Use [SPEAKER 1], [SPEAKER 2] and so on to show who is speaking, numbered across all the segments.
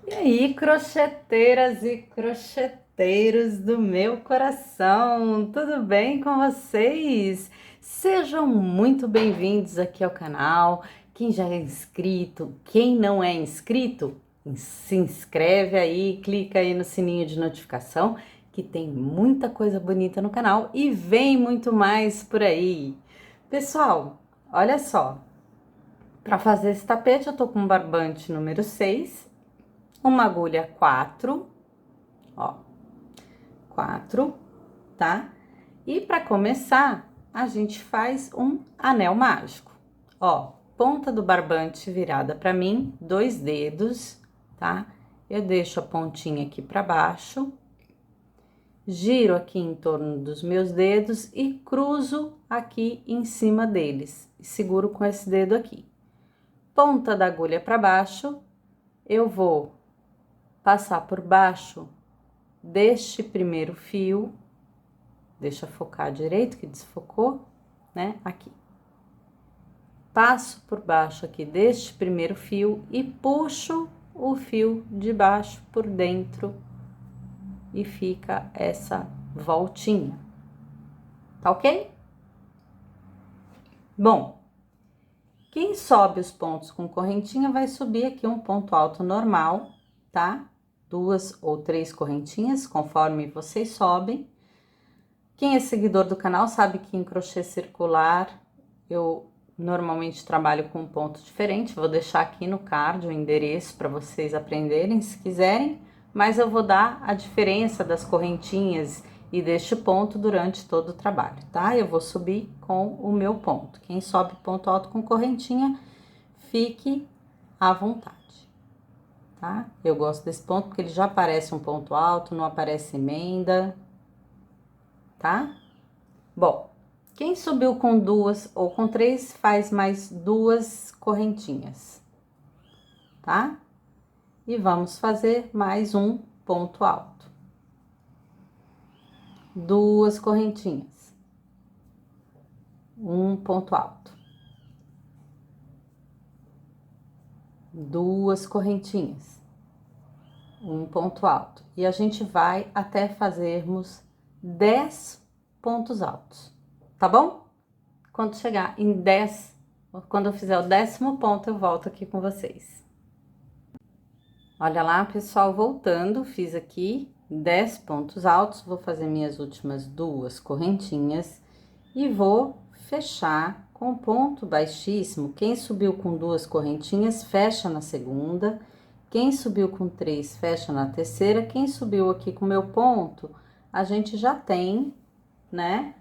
[SPEAKER 1] E aí, crocheteiras e crocheteiros do meu coração, tudo bem com vocês? Sejam muito bem-vindos aqui ao canal. Quem já é inscrito, quem não é inscrito, se inscreve aí, clica aí no sininho de notificação, que tem muita coisa bonita no canal e vem muito mais por aí. Pessoal, olha só, para fazer esse tapete eu tô com um barbante número 6, uma agulha 4, ó, 4, tá? E para começar, a gente faz um anel mágico. Ó, ponta do barbante virada para mim, 2 dedos, tá? Eu deixo a pontinha aqui para baixo, giro aqui em torno dos meus dedos e cruzo aqui em cima deles. E seguro com esse dedo aqui. Ponta da agulha para baixo, eu vou passar por baixo deste primeiro fio, deixa focar direito que desfocou, né? Aqui. Passo por baixo aqui deste primeiro fio e puxo o fio de baixo por dentro e fica essa voltinha. Tá ok? Bom, quem sobe os pontos com correntinha vai subir aqui um ponto alto normal, tá? 2 ou 3 correntinhas, conforme vocês sobem. Quem é seguidor do canal sabe que em crochê circular eu normalmente trabalho com um ponto diferente. Vou deixar aqui no card o endereço para vocês aprenderem se quiserem, mas eu vou dar a diferença das correntinhas e deste ponto durante todo o trabalho, tá? Eu vou subir com o meu ponto. Quem sobe ponto alto com correntinha, fique à vontade, tá? Eu gosto desse ponto porque ele já aparece um ponto alto, não aparece emenda, tá? Bom, quem subiu com 2 ou com 3 faz mais 2 correntinhas, tá? E vamos fazer mais um ponto alto. 2 correntinhas. Um ponto alto. 2 correntinhas. Um ponto alto. E a gente vai até fazermos 10 pontos altos, tá bom? Quando chegar em 10, quando eu fizer o 10º ponto, eu volto aqui com vocês. Olha lá, pessoal, voltando, fiz aqui 10 pontos altos, vou fazer minhas últimas 2 correntinhas e vou fechar com ponto baixíssimo. Quem subiu com 2 correntinhas, fecha na segunda. Quem subiu com 3, fecha na terceira. Quem subiu aqui com meu ponto, a gente já tem, né,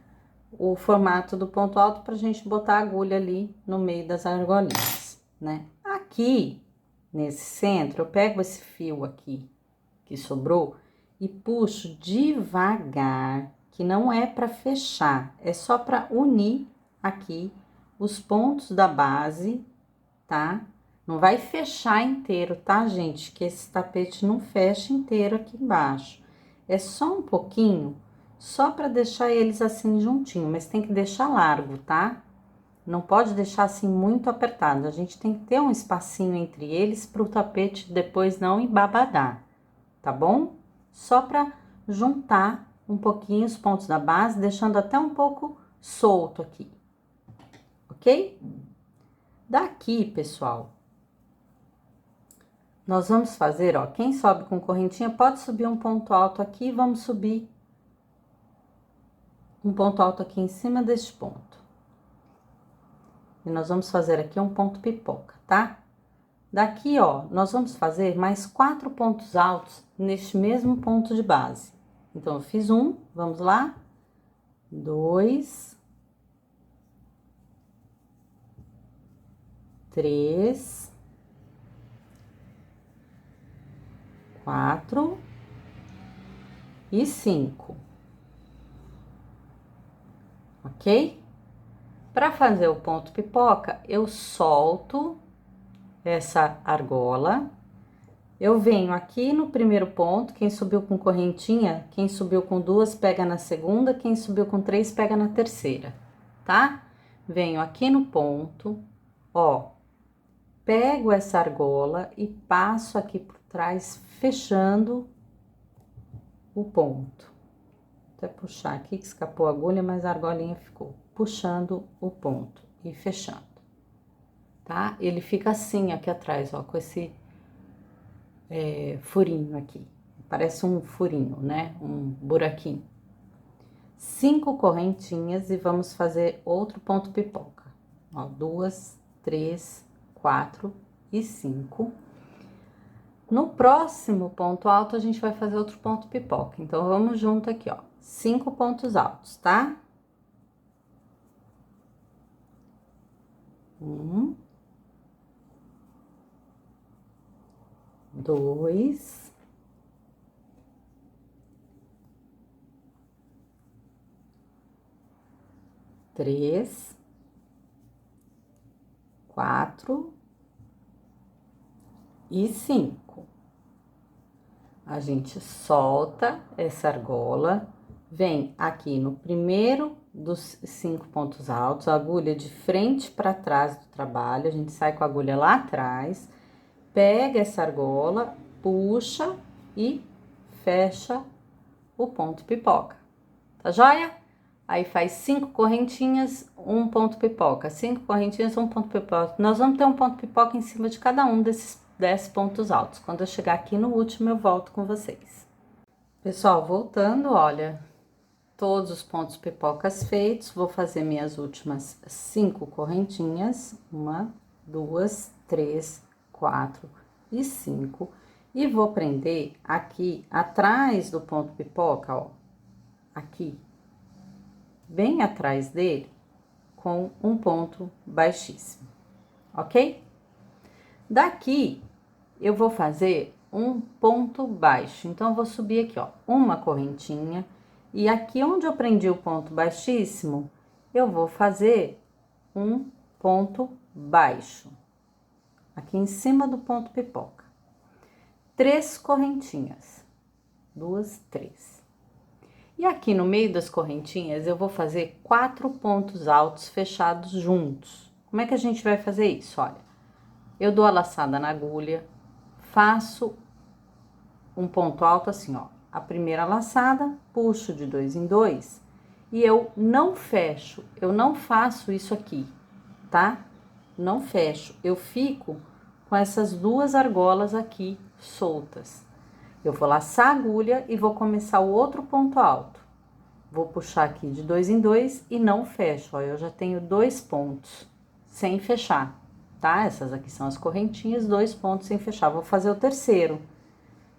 [SPEAKER 1] o formato do ponto alto pra gente botar a agulha ali no meio das argolinhas, né? Aqui, nesse centro, eu pego esse fio aqui que sobrou e puxo devagar, que não é para fechar, é só para unir aqui os pontos da base, tá? Não vai fechar inteiro, tá, gente? Que esse tapete não fecha inteiro aqui embaixo. É só um pouquinho, só para deixar eles assim juntinho, mas tem que deixar largo, tá? Não pode deixar assim muito apertado. A gente tem que ter um espacinho entre eles para o tapete depois não embabadar, tá bom? Só para juntar um pouquinho os pontos da base, deixando até um pouco solto aqui, ok? Daqui, pessoal, nós vamos fazer, ó, quem sobe com correntinha pode subir um ponto alto aqui, vamos subir um ponto alto aqui em cima deste ponto. E nós vamos fazer aqui um ponto pipoca, tá? Daqui, ó, nós vamos fazer mais 4 pontos altos neste mesmo ponto de base. Então, eu fiz um, vamos lá. 2, 3, 4 e 5. Ok? Para fazer o ponto pipoca, eu solto essa argola. Eu venho aqui no primeiro ponto, quem subiu com correntinha, quem subiu com 2 pega na segunda, quem subiu com 3 pega na terceira, tá? Venho aqui no ponto, ó, pego essa argola e passo aqui por atrás, fechando o ponto. Até puxar aqui, que escapou a agulha, mas a argolinha ficou. Puxando o ponto e fechando, tá? Ele fica assim aqui atrás, ó, com esse furinho aqui. Parece um furinho, né? Um buraquinho. 5 correntinhas e vamos fazer outro ponto pipoca. Ó, 2, 3, 4 e 5. No próximo ponto alto, a gente vai fazer outro ponto pipoca. Então, vamos junto aqui, ó. 5 pontos altos, tá? 1, 2, 3, 4 e 5. A gente solta essa argola, vem aqui no primeiro dos 5 pontos altos, a agulha de frente para trás do trabalho, a gente sai com a agulha lá atrás, pega essa argola, puxa e fecha o ponto pipoca, tá joia? Aí faz 5 correntinhas, um ponto pipoca, 5 correntinhas, um ponto pipoca. Nós vamos ter um ponto pipoca em cima de cada um desses 10 pontos altos. Quando eu chegar aqui no último, eu volto com vocês. Pessoal, voltando, olha, todos os pontos pipocas feitos, vou fazer minhas últimas 5 correntinhas, 1, 2, 3, 4 e 5, e vou prender aqui atrás do ponto pipoca, ó, aqui, bem atrás dele, com um ponto baixíssimo, ok? Daqui, eu vou fazer um ponto baixo. Então, eu vou subir aqui, ó, uma correntinha. E aqui onde eu prendi o ponto baixíssimo, eu vou fazer um ponto baixo. Aqui em cima do ponto pipoca. 3 correntinhas. 2, 3. E aqui no meio das correntinhas, eu vou fazer 4 pontos altos fechados juntos. Como é que a gente vai fazer isso? Olha. Eu dou a laçada na agulha, faço um ponto alto assim, ó. A primeira laçada, puxo de 2 em 2 e eu não fecho, eu não faço isso aqui, tá? Não fecho, eu fico com essas 2 argolas aqui soltas. Eu vou laçar a agulha e vou começar o outro ponto alto. Vou puxar aqui de 2 em 2 e não fecho, ó. Eu já tenho 2 pontos sem fechar. Tá? Essas aqui são as correntinhas, 2 pontos sem fechar. Vou fazer o terceiro,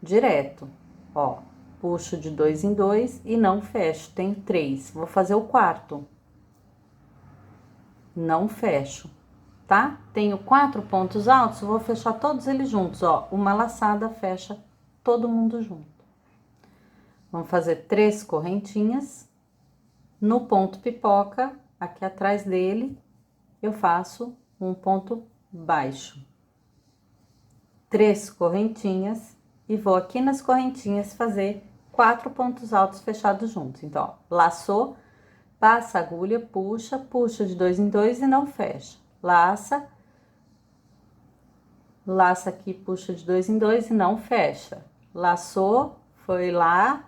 [SPEAKER 1] direto, ó. Puxo de 2 em 2 e não fecho, tenho 3. Vou fazer o quarto. Não fecho, tá? Tenho 4 pontos altos, vou fechar todos eles juntos, ó. Uma laçada fecha todo mundo junto. Vamos fazer 3 correntinhas. No ponto pipoca, aqui atrás dele, eu faço um ponto baixo, 3 correntinhas e vou aqui nas correntinhas fazer 4 pontos altos fechados juntos. Então, ó, laçou, passa a agulha, puxa, puxa de 2 em 2 e não fecha. Laça, laça aqui, puxa de 2 em 2 e não fecha. Laçou, foi lá,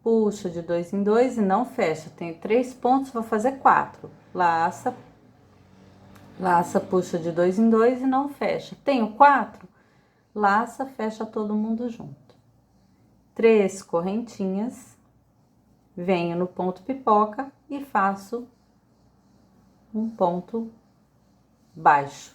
[SPEAKER 1] puxa de 2 em 2 e não fecha. Tenho 3 pontos, vou fazer 4. Laça, laça, puxa de 2 em 2 e não fecha. Tenho 4, laça, fecha todo mundo junto. 3 correntinhas, venho no ponto pipoca e faço um ponto baixo.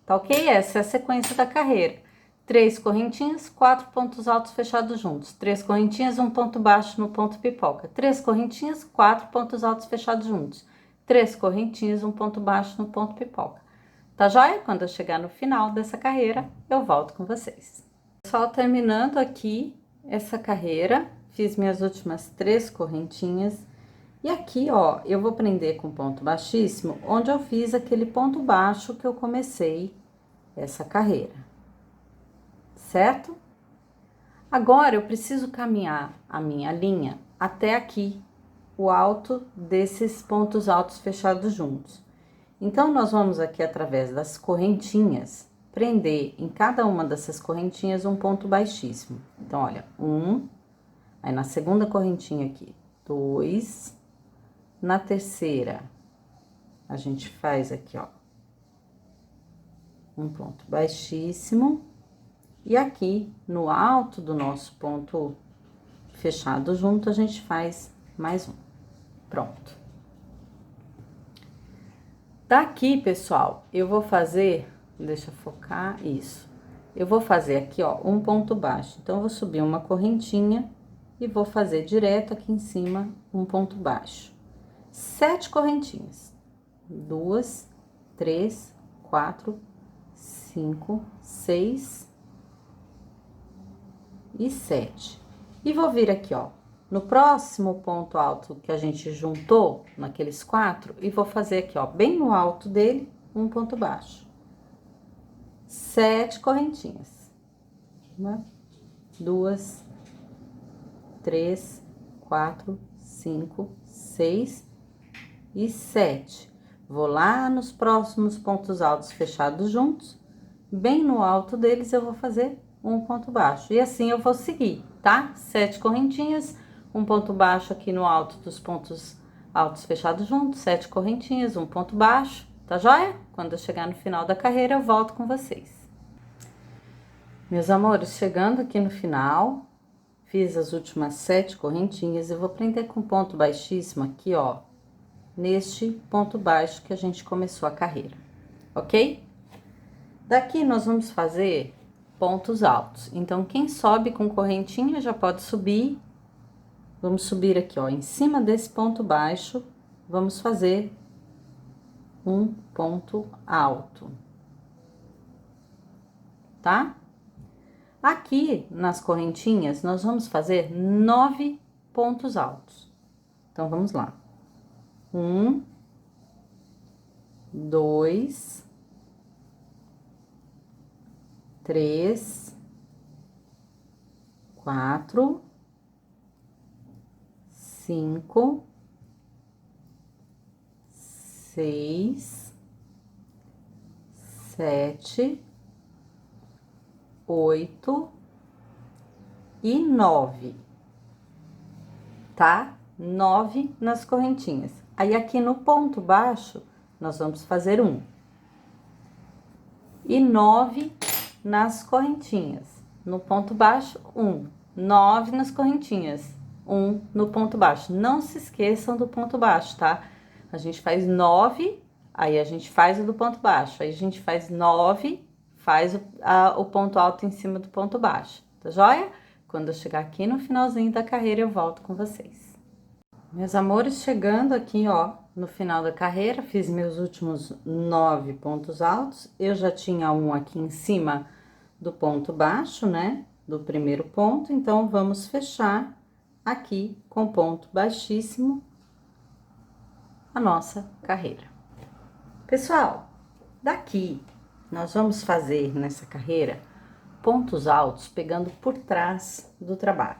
[SPEAKER 1] Tá ok? Essa é a sequência da carreira. 3 correntinhas, 4 pontos altos fechados juntos. 3 correntinhas, um ponto baixo no ponto pipoca. 3 correntinhas, 4 pontos altos fechados juntos. 3 correntinhas, um ponto baixo no ponto pipoca. Tá joia? Quando eu chegar no final dessa carreira, eu volto com vocês. Só terminando aqui essa carreira, fiz minhas últimas 3 correntinhas. E aqui, ó, eu vou prender com ponto baixíssimo, onde eu fiz aquele ponto baixo que eu comecei essa carreira. Certo? Agora, eu preciso caminhar a minha linha até aqui, o alto desses pontos altos fechados juntos. Então, nós vamos aqui através das correntinhas, prender em cada uma dessas correntinhas um ponto baixíssimo. Então, olha, 1, aí na segunda correntinha aqui, 2, na terceira, a gente faz aqui, ó, um ponto baixíssimo, e aqui no alto do nosso ponto fechado junto, a gente faz mais um. Pronto. Daqui, pessoal, eu vou fazer, deixa eu focar, isso. Eu vou fazer aqui, ó, um ponto baixo. Então, eu vou subir uma correntinha e vou fazer direto aqui em cima um ponto baixo. 7 correntinhas. 2, 3, 4, 5, 6 e 7. E vou vir aqui, ó, no próximo ponto alto que a gente juntou, naqueles 4, e vou fazer aqui, ó, bem no alto dele, um ponto baixo. 7 correntinhas. 1, 2, 3, 4, 5, 6 e 7. Vou lá nos próximos pontos altos fechados juntos, bem no alto deles eu vou fazer um ponto baixo. E assim eu vou seguir, tá? 7 correntinhas, um ponto baixo aqui no alto dos pontos altos fechados juntos, 7 correntinhas, um ponto baixo, tá joia? Quando eu chegar no final da carreira, eu volto com vocês. Meus amores, chegando aqui no final, fiz as últimas 7 correntinhas, eu vou prender com ponto baixíssimo aqui, ó, neste ponto baixo que a gente começou a carreira, ok? Daqui nós vamos fazer pontos altos. Então, quem sobe com correntinha já pode subir. Vamos subir aqui, ó, em cima desse ponto baixo, vamos fazer um ponto alto, tá? Aqui nas correntinhas, nós vamos fazer 9 pontos altos. Então, vamos lá. 1, 2, 3, 4, 5, 6, 7, 8 e 9, tá? 9 nas correntinhas. Aí, aqui no ponto baixo, nós vamos fazer 1. E 9 nas correntinhas. No ponto baixo, 1. 9 nas correntinhas. 1 no ponto baixo. Não se esqueçam do ponto baixo, tá? A gente faz 9, aí a gente faz o do ponto baixo. Aí a gente faz 9, faz o ponto alto em cima do ponto baixo. Tá joia? Quando eu chegar aqui no finalzinho da carreira, eu volto com vocês. Meus amores, chegando aqui, ó, no final da carreira, fiz meus últimos 9 pontos altos. Eu já tinha um aqui em cima do ponto baixo, né? Do primeiro ponto. Então, vamos fechar aqui com ponto baixíssimo a nossa carreira. Pessoal, daqui nós vamos fazer nessa carreira pontos altos pegando por trás do trabalho,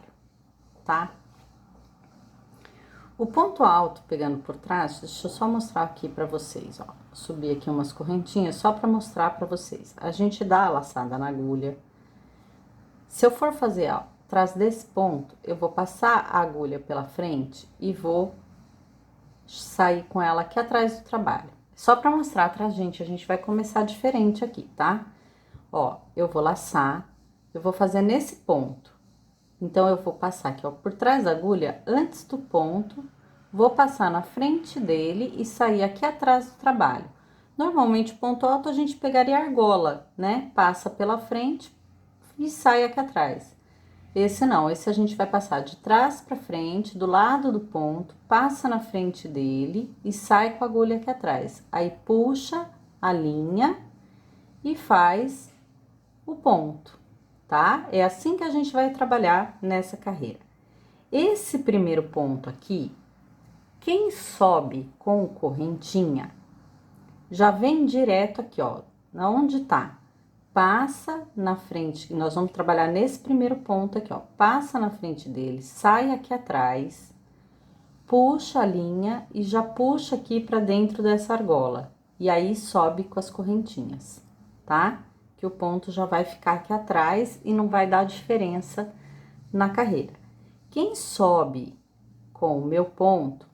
[SPEAKER 1] tá? O ponto alto pegando por trás, deixa eu só mostrar aqui pra vocês, ó. Subir aqui umas correntinhas só pra mostrar pra vocês. A gente dá a laçada na agulha. Se eu for fazer, ó, atrás desse ponto, eu vou passar a agulha pela frente e vou sair com ela aqui atrás do trabalho. Só pra mostrar pra gente, a gente vai começar diferente aqui, tá? Ó, eu vou laçar, eu vou fazer nesse ponto. Então, eu vou passar aqui, ó, por trás da agulha, antes do ponto, vou passar na frente dele e sair aqui atrás do trabalho. Normalmente, ponto alto, a gente pegaria a argola, né? Passa pela frente e sai aqui atrás. Esse não, esse a gente vai passar de trás pra frente, do lado do ponto, passa na frente dele e sai com a agulha aqui atrás. Aí, puxa a linha e faz o ponto. Tá? É assim que a gente vai trabalhar nessa carreira. Esse primeiro ponto aqui, quem sobe com correntinha, já vem direto aqui, ó, onde tá. Passa na frente, nós vamos trabalhar nesse primeiro ponto aqui, ó. Passa na frente dele, sai aqui atrás, puxa a linha e já puxa aqui pra dentro dessa argola. E aí, sobe com as correntinhas, tá? que o ponto já vai ficar aqui atrás e não vai dar diferença na carreira. Quem sobe com o meu ponto,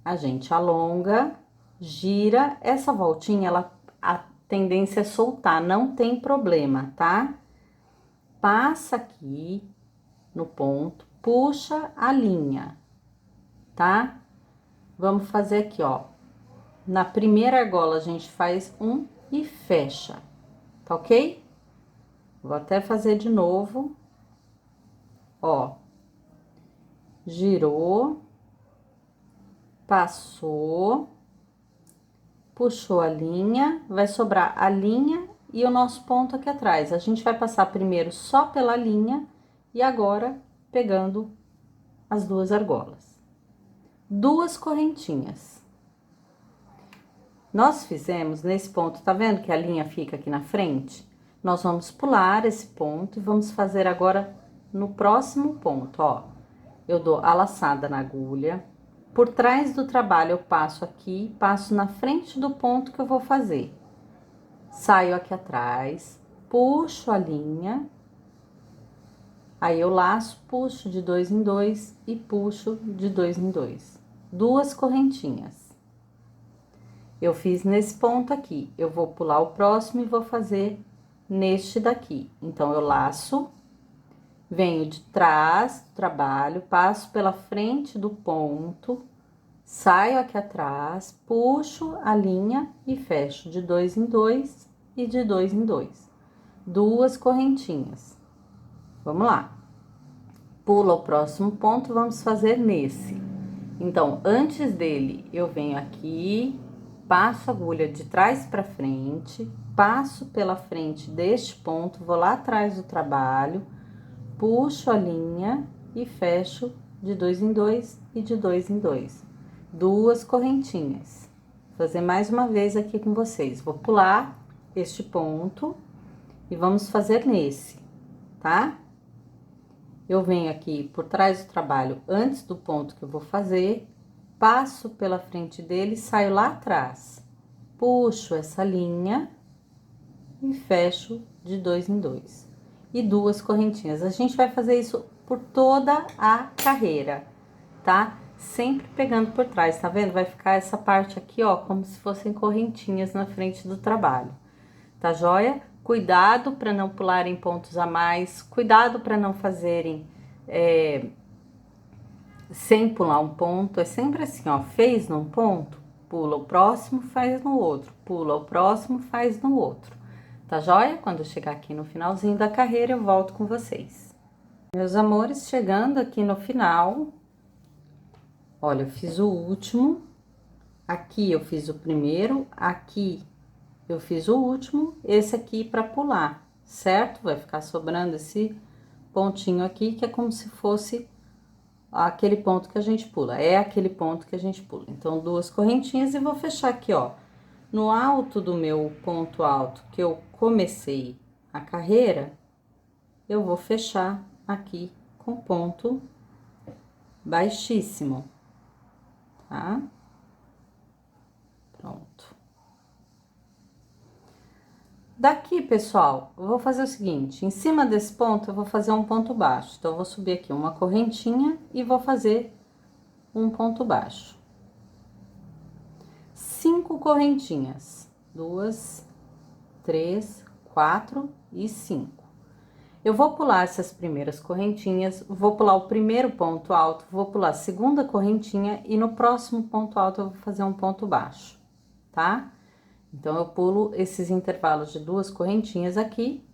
[SPEAKER 1] a gente alonga, gira, essa voltinha, a tendência é soltar, não tem problema, tá? Passa aqui no ponto, puxa a linha, tá? Vamos fazer aqui, ó. Na primeira argola, a gente faz um e fecha, tá ok? Vou até fazer de novo, ó. Girou, passou, puxou a linha, vai sobrar a linha e o nosso ponto aqui atrás. A gente vai passar primeiro só pela linha e agora pegando as duas argolas. Duas correntinhas. Nós fizemos nesse ponto, tá vendo que a linha fica aqui na frente? Nós vamos pular esse ponto e vamos fazer agora no próximo ponto, ó. Eu dou a laçada na agulha, por trás do trabalho eu passo aqui, passo na frente do ponto que eu vou fazer. Saio aqui atrás, puxo a linha, aí eu laço, puxo de 2 em 2 e puxo de 2 em 2. Duas correntinhas. Eu fiz nesse ponto aqui, eu vou pular o próximo e vou fazer neste daqui. Então, eu laço, venho de trás do trabalho, passo pela frente do ponto, saio aqui atrás, puxo a linha e fecho de 2 em 2 e de 2 em 2. Duas correntinhas. Vamos lá. Pula o próximo ponto, vamos fazer nesse. Então, antes dele, eu venho aqui, passo a agulha de trás para frente, passo pela frente deste ponto, vou lá atrás do trabalho, puxo a linha e fecho de 2 em 2 e de 2 em 2. Duas correntinhas. Vou fazer mais uma vez aqui com vocês. Vou pular este ponto e vamos fazer nesse, tá? Eu venho aqui por trás do trabalho antes do ponto que eu vou fazer, passo pela frente dele, saio lá atrás, puxo essa linha e fecho de 2 em 2. E duas correntinhas. A gente vai fazer isso por toda a carreira, tá? Sempre pegando por trás, tá vendo? Vai ficar essa parte aqui, ó, como se fossem correntinhas na frente do trabalho, tá joia? Cuidado para não pularem pontos a mais, cuidado para não fazerem sem pular um ponto, é sempre assim, ó, fez num ponto, pula o próximo, faz no outro, pula o próximo, faz no outro, tá joia? Quando eu chegar aqui no finalzinho da carreira, eu volto com vocês. Meus amores, chegando aqui no final, olha, eu fiz o último, aqui eu fiz o primeiro, aqui eu fiz o último, esse aqui para pular, certo? Vai ficar sobrando esse pontinho aqui, que é como se fosse aquele ponto que a gente pula, é aquele ponto que a gente pula. Então, duas correntinhas e vou fechar aqui, ó, no alto do meu ponto alto que eu comecei a carreira, eu vou fechar aqui com ponto baixíssimo, tá? Pronto. Daqui, pessoal, eu vou fazer o seguinte, em cima desse ponto eu vou fazer um ponto baixo. Então, eu vou subir aqui uma correntinha e vou fazer um ponto baixo. 5 correntinhas, 2, 3, 4 e 5. Eu vou pular essas primeiras correntinhas, vou pular o primeiro ponto alto, vou pular a segunda correntinha e no próximo ponto alto eu vou fazer um ponto baixo, tá? Então, eu pulo esses intervalos de duas correntinhas aqui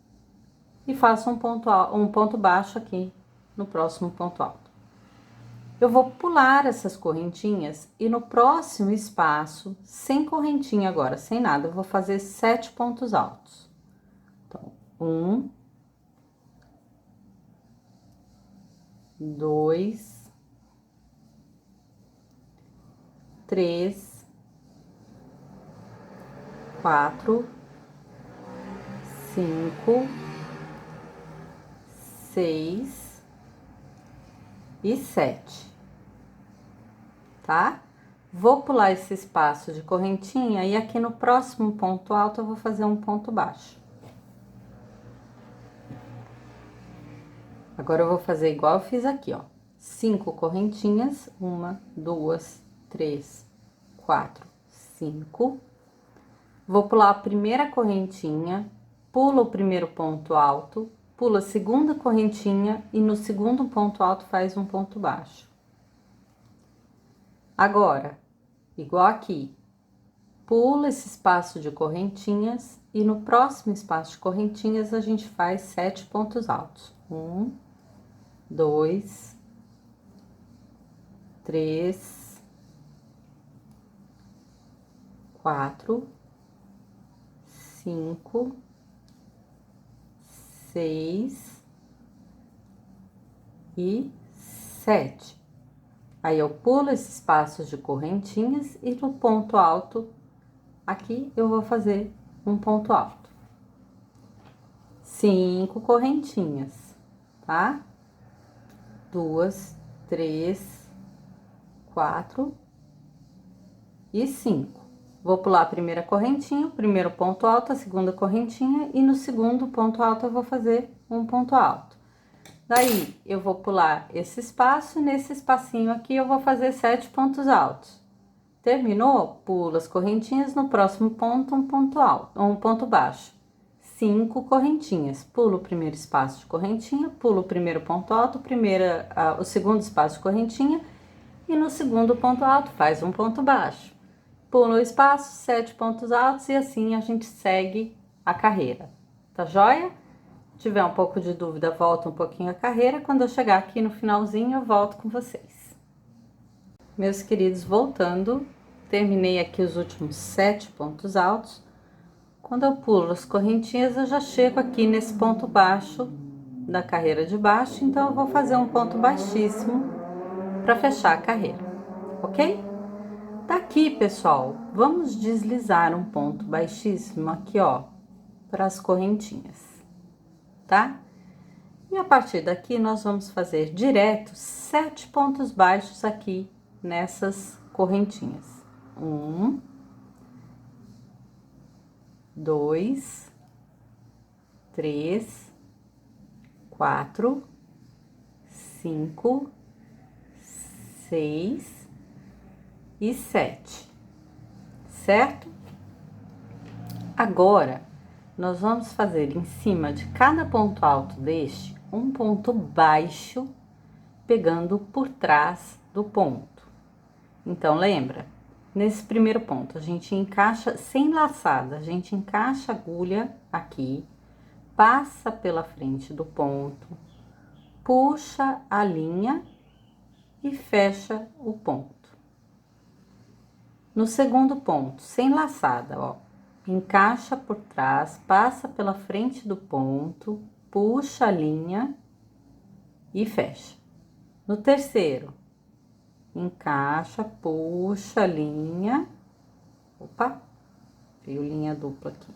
[SPEAKER 1] e faço um ponto baixo aqui no próximo ponto alto. Eu vou pular essas correntinhas e no próximo espaço, sem correntinha agora, sem nada, eu vou fazer 7 pontos altos. Então, 1, 2, 3, 4, 5, 6 e 7, tá? Vou pular esse espaço de correntinha e aqui no próximo ponto alto eu vou fazer um ponto baixo. Agora eu vou fazer igual eu fiz aqui, ó. 5 correntinhas, 1, 2, 3, 4, 5. Vou pular a primeira correntinha, pula o primeiro ponto alto, pula a segunda correntinha e no segundo ponto alto faz um ponto baixo. Agora, igual aqui, pula esse espaço de correntinhas e no próximo espaço de correntinhas a gente faz 7 pontos altos. 1, 2, 3, 4, 5, 6 e 7. Aí eu pulo esses espaços de correntinhas e no ponto alto, aqui eu vou fazer um ponto alto. 5 correntinhas, tá? 2, 3, 4 e 5. Vou pular a primeira correntinha, o primeiro ponto alto, a segunda correntinha e no segundo ponto alto eu vou fazer um ponto alto. Daí, eu vou pular esse espaço, nesse espacinho aqui eu vou fazer 7 pontos altos. Terminou? Pula as correntinhas, no próximo ponto um ponto alto, um ponto baixo. 5 correntinhas, pulo o primeiro espaço de correntinha, pulo o primeiro ponto alto, o segundo espaço de correntinha e no segundo ponto alto faz um ponto baixo. Pula o espaço, 7 pontos altos e assim a gente segue a carreira. Tá joia? Se tiver um pouco de dúvida, volta um pouquinho a carreira. Quando eu chegar aqui no finalzinho, eu volto com vocês. Meus queridos, voltando, terminei aqui os últimos 7 pontos altos. Quando eu pulo as correntinhas, eu já chego aqui nesse ponto baixo da carreira de baixo, então eu vou fazer um ponto baixíssimo para fechar a carreira, ok? Daqui, pessoal, vamos deslizar um ponto baixíssimo aqui, ó, para as correntinhas, tá? E a partir daqui, nós vamos fazer direto 7 pontos baixos aqui nessas correntinhas. 1, 2, 3, 4, 5, 6 e 7, certo? Agora, nós vamos fazer em cima de cada ponto alto deste, um ponto baixo, pegando por trás do ponto. Então, lembra? Nesse primeiro ponto, a gente encaixa sem laçada, a gente encaixa a agulha aqui, passa pela frente do ponto, puxa a linha e fecha o ponto. No segundo ponto, sem laçada, ó, encaixa por trás, passa pela frente do ponto, puxa a linha e fecha. No terceiro, encaixa, puxa a linha, opa, veio linha dupla aqui.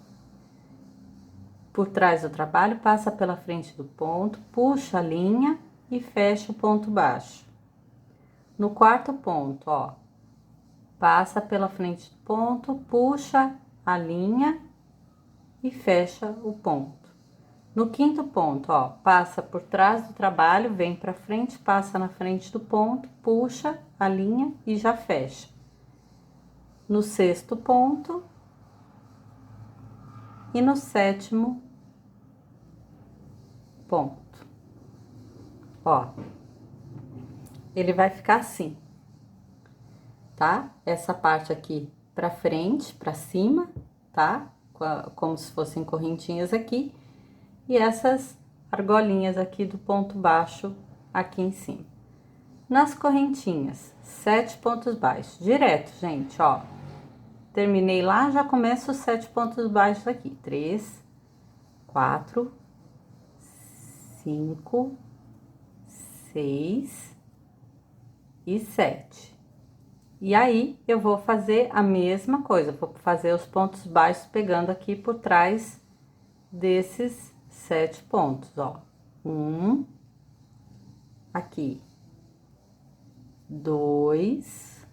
[SPEAKER 1] Por trás do trabalho, passa pela frente do ponto, puxa a linha e fecha o ponto baixo. No quarto ponto, ó, passa pela frente do ponto, puxa a linha e fecha o ponto. No quinto ponto, ó, passa por trás do trabalho, vem pra frente, passa na frente do ponto, puxa a linha e já fecha. No sexto ponto e no sétimo ponto, ó, ele vai ficar assim, tá? Essa parte aqui pra frente, pra cima, tá? Como se fossem correntinhas aqui. E essas argolinhas aqui do ponto baixo aqui em cima. Nas correntinhas, 7 pontos baixos, direto, gente, ó. Terminei lá, já começo os 7 pontos baixos aqui. 3, 4, 5, 6 e 7. E aí, eu vou fazer a mesma coisa, vou fazer os pontos baixos pegando aqui por trás desses 7 pontos, ó. 1, aqui, 2,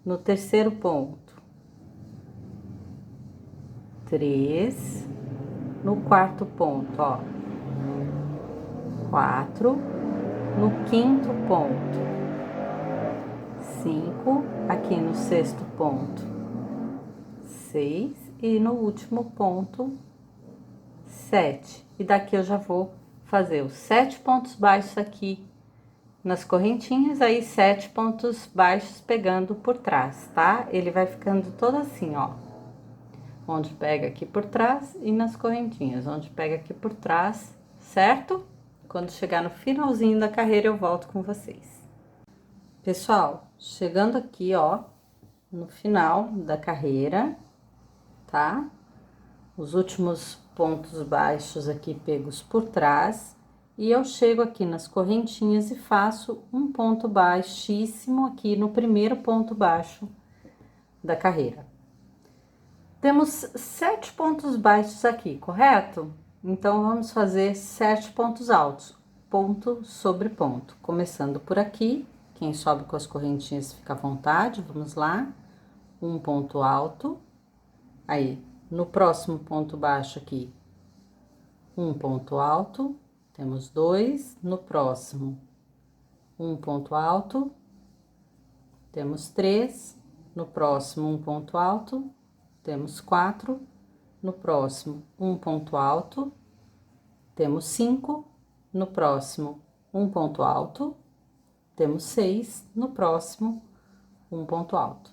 [SPEAKER 1] no terceiro ponto, 3, no quarto ponto, ó, 4, no quinto ponto, 5, aqui no sexto ponto, 6 e no último ponto, 7. E daqui eu já vou fazer os 7 pontos baixos aqui nas correntinhas, aí 7 pontos baixos pegando por trás, tá? Ele vai ficando todo assim, ó. Onde pega aqui por trás e nas correntinhas, onde pega aqui por trás, certo? Quando chegar no finalzinho da carreira, eu volto com vocês. Pessoal, chegando aqui, ó, no final da carreira, tá? Os últimos pontos baixos aqui pegos por trás, e eu chego aqui nas correntinhas e faço um ponto baixíssimo aqui no primeiro ponto baixo da carreira. Temos 7 pontos baixos aqui, correto? Então, vamos fazer 7 pontos altos, ponto sobre ponto. Começando por aqui, quem sobe com as correntinhas fica à vontade, vamos lá. Um ponto alto, aí, no próximo ponto baixo aqui, um ponto alto, temos 2, no próximo, um ponto alto, temos 3, no próximo, um ponto alto, temos 4, no próximo, um ponto alto, temos 5, no próximo, um ponto alto, temos 6, no próximo, um ponto alto.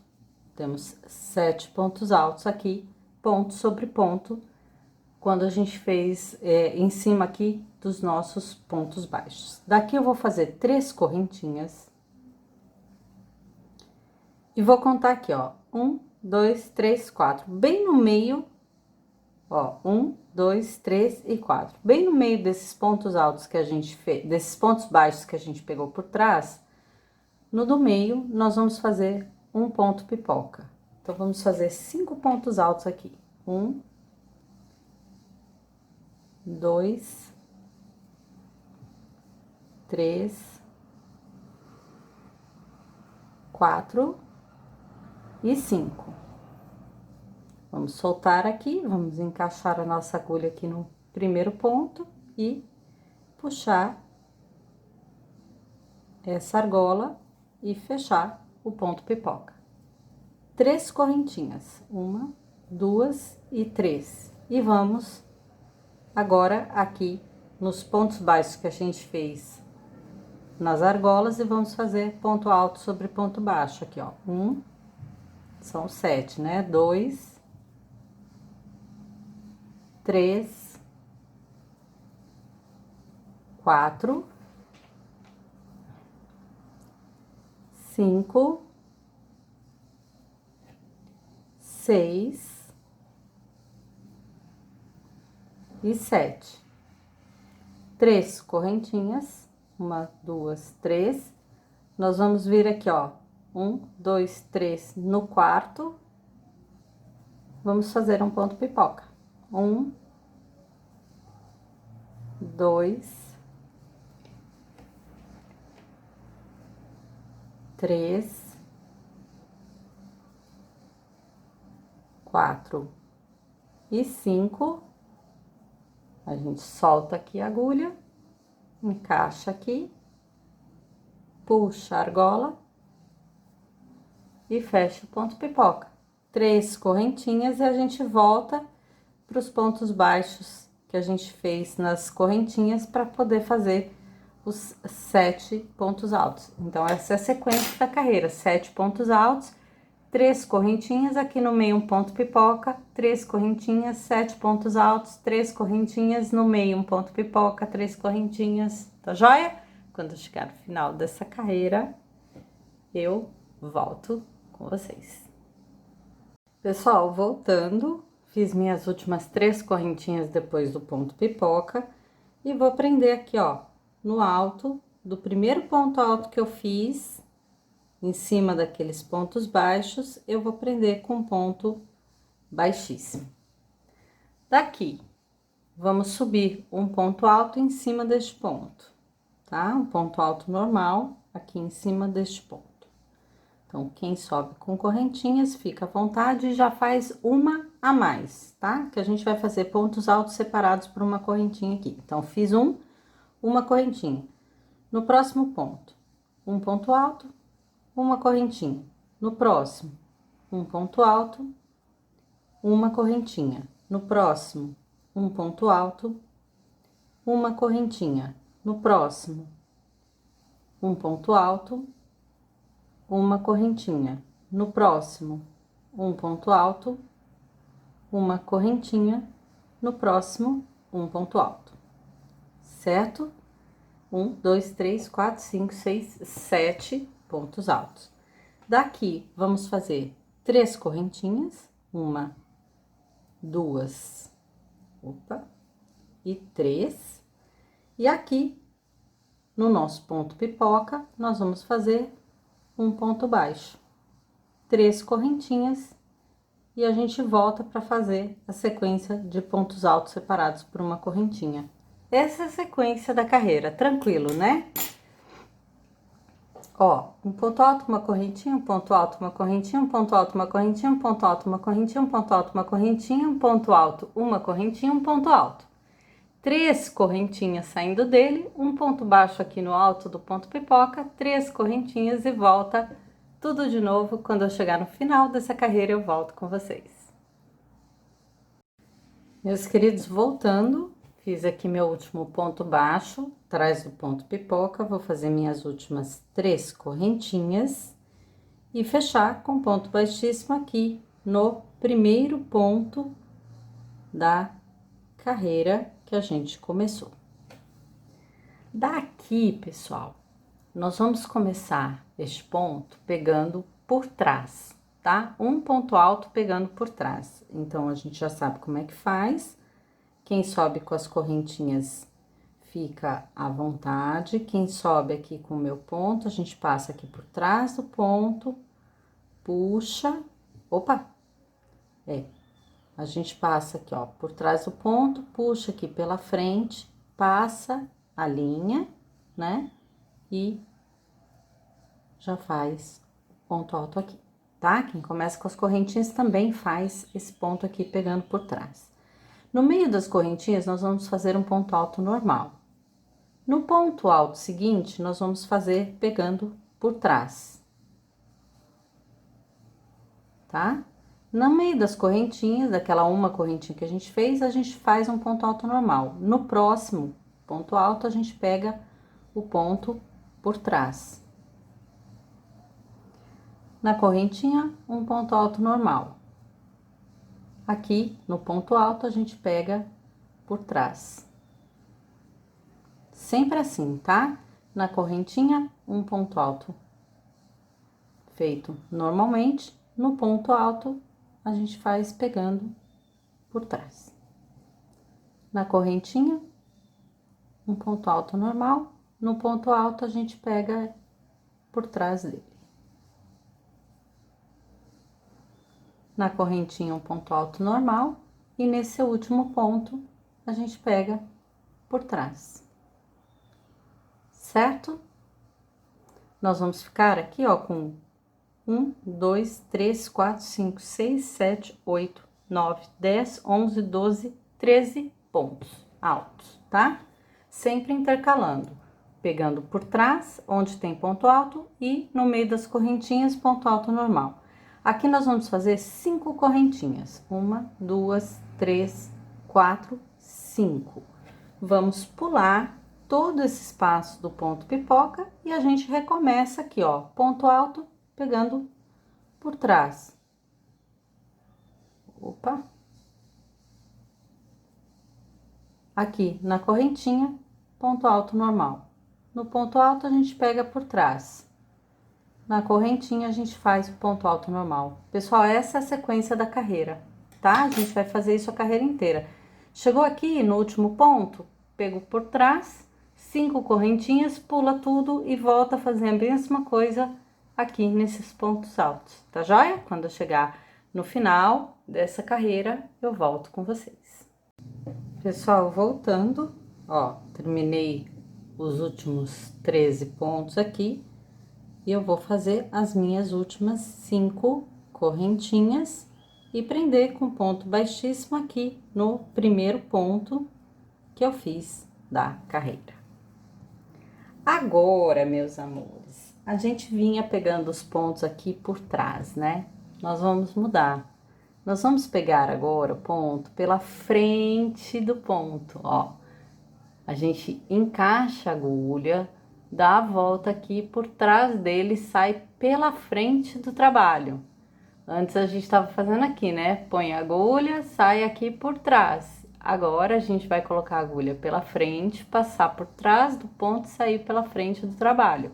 [SPEAKER 1] Temos 7 pontos altos aqui, ponto sobre ponto, quando a gente fez em cima aqui dos nossos pontos baixos. Daqui eu vou fazer 3 correntinhas e vou contar aqui, ó, 1, 2, 3, 4, bem no meio, ó, 1, 2, 3 e 4, bem no meio desses pontos altos que a gente fez, desses pontos baixos que a gente pegou por trás, no do meio nós vamos fazer um ponto pipoca. Então, vamos fazer 5 pontos altos aqui, 1, 2, 3, 4 e 5. Vamos soltar aqui, vamos encaixar a nossa agulha aqui no primeiro ponto e puxar essa argola e fechar o ponto pipoca. 3 correntinhas, 1, 2 e 3. E vamos agora aqui nos pontos baixos que a gente fez nas argolas e vamos fazer ponto alto sobre ponto baixo aqui, ó. 1, são 7, né? 2, 3, 4, 5, 6 e 7. 3 correntinhas, 1, 2, 3. Nós vamos vir aqui, ó, 1, 2, 3 no quarto. Vamos fazer um ponto pipoca. 1, 2, 3, 4 e 5. A gente solta aqui a agulha, encaixa aqui, puxa a argola e fecha o ponto pipoca. 3 correntinhas e a gente volta para os pontos baixos que a gente fez nas correntinhas para poder fazer os 7 pontos altos. Então, essa é a sequência da carreira: 7 pontos altos, 3 correntinhas, aqui no meio um ponto pipoca, 3 correntinhas, 7 pontos altos, 3 correntinhas, no meio um ponto pipoca, 3 correntinhas, tá joia? Quando chegar no final dessa carreira, eu volto com vocês. Pessoal, voltando, fiz minhas últimas 3 correntinhas depois do ponto pipoca e vou prender aqui, ó, no alto do primeiro ponto alto que eu fiz, em cima daqueles pontos baixos, eu vou prender com ponto baixíssimo. Daqui, vamos subir um ponto alto em cima deste ponto, tá? Um ponto alto normal aqui em cima deste ponto. Então, quem sobe com correntinhas, fica à vontade e já faz uma a mais, tá? Que a gente vai fazer pontos altos separados por uma correntinha aqui. Então, fiz um, uma correntinha. No próximo ponto, um ponto alto, uma correntinha. No próximo, um ponto alto, uma correntinha. No próximo, um ponto alto, uma correntinha. No próximo, um ponto alto, uma correntinha. No próximo, um ponto alto, uma correntinha. No próximo, um ponto alto. Certo? 1, 2, 3, 4, 5, 6, 7 pontos altos. Daqui, vamos fazer 3 correntinhas, 1, 2, e 3. E aqui, no nosso ponto pipoca, nós vamos fazer um ponto baixo, 3 correntinhas, e a gente volta para fazer a sequência de pontos altos separados por uma correntinha. Essa é a sequência da carreira, tranquilo, né? Ó, um ponto alto, uma correntinha, um ponto alto, uma correntinha, um ponto alto, uma correntinha, um ponto alto, uma correntinha, um ponto alto, uma correntinha, um ponto alto, uma correntinha, um ponto alto. 3 correntinhas saindo dele, um ponto baixo aqui no alto do ponto pipoca, 3 correntinhas e volta tudo de novo. Quando eu chegar no final dessa carreira, eu volto com vocês. Meus queridos, voltando, fiz aqui meu último ponto baixo, atrás do ponto pipoca, vou fazer minhas últimas 3 correntinhas e fechar com ponto baixíssimo aqui no primeiro ponto da carreira que a gente começou. Daqui, pessoal, nós vamos começar este ponto pegando por trás, tá? Um ponto alto pegando por trás. Então, a gente já sabe como é que faz. Quem sobe com as correntinhas fica à vontade. Quem sobe aqui com o meu ponto, a gente passa aqui por trás do ponto, puxa, a gente passa aqui, ó, por trás do ponto, puxa aqui pela frente, passa a linha, né? E já faz ponto alto aqui, tá? Quem começa com as correntinhas também faz esse ponto aqui pegando por trás. No meio das correntinhas, nós vamos fazer um ponto alto normal. No ponto alto seguinte, nós vamos fazer pegando por trás, tá? No meio das correntinhas, daquela uma correntinha que a gente fez, a gente faz um ponto alto normal. No próximo ponto alto, a gente pega o ponto por trás. Na correntinha, um ponto alto normal. Aqui, no ponto alto, a gente pega por trás. Sempre assim, tá? Na correntinha, um ponto alto feito normalmente. No ponto alto, a gente faz pegando por trás. Na correntinha, um ponto alto normal. No ponto alto, a gente pega por trás dele. Na correntinha, um ponto alto normal. E nesse último ponto, a gente pega por trás. Certo? Nós vamos ficar aqui, ó, com 1, 2, 3, 4, 5, 6, 7, 8, 9, 10, 11, 12, 13 pontos altos, tá? Sempre intercalando, pegando por trás, onde tem ponto alto, e no meio das correntinhas, ponto alto normal. Aqui nós vamos fazer 5 correntinhas. 1, 2, 3, 4, 5. Vamos pular todo esse espaço do ponto pipoca e a gente recomeça aqui, ó, ponto alto, pegando por trás. Aqui na correntinha, ponto alto normal. No ponto alto, a gente pega por trás. Na correntinha, a gente faz o ponto alto normal. Pessoal, essa é a sequência da carreira, tá? A gente vai fazer isso a carreira inteira. Chegou aqui no último ponto, pego por trás, 5 correntinhas, pula tudo e volta a fazer a mesma coisa aqui nesses pontos altos, tá joia? Quando eu chegar no final dessa carreira, eu volto com vocês. Pessoal, voltando, ó, terminei os últimos 13 pontos aqui. E eu vou fazer as minhas últimas 5 correntinhas e prender com ponto baixíssimo aqui no primeiro ponto que eu fiz da carreira, Agora, meus amores, a gente vinha pegando os pontos aqui por trás, né? Nós vamos mudar. Nós vamos pegar agora o ponto pela frente do ponto, ó. A gente encaixa a agulha, dá a volta aqui por trás dele, sai pela frente do trabalho. Antes a gente estava fazendo aqui, né? Põe a agulha, sai aqui por trás. Agora a gente vai colocar a agulha pela frente, passar por trás do ponto e sair pela frente do trabalho.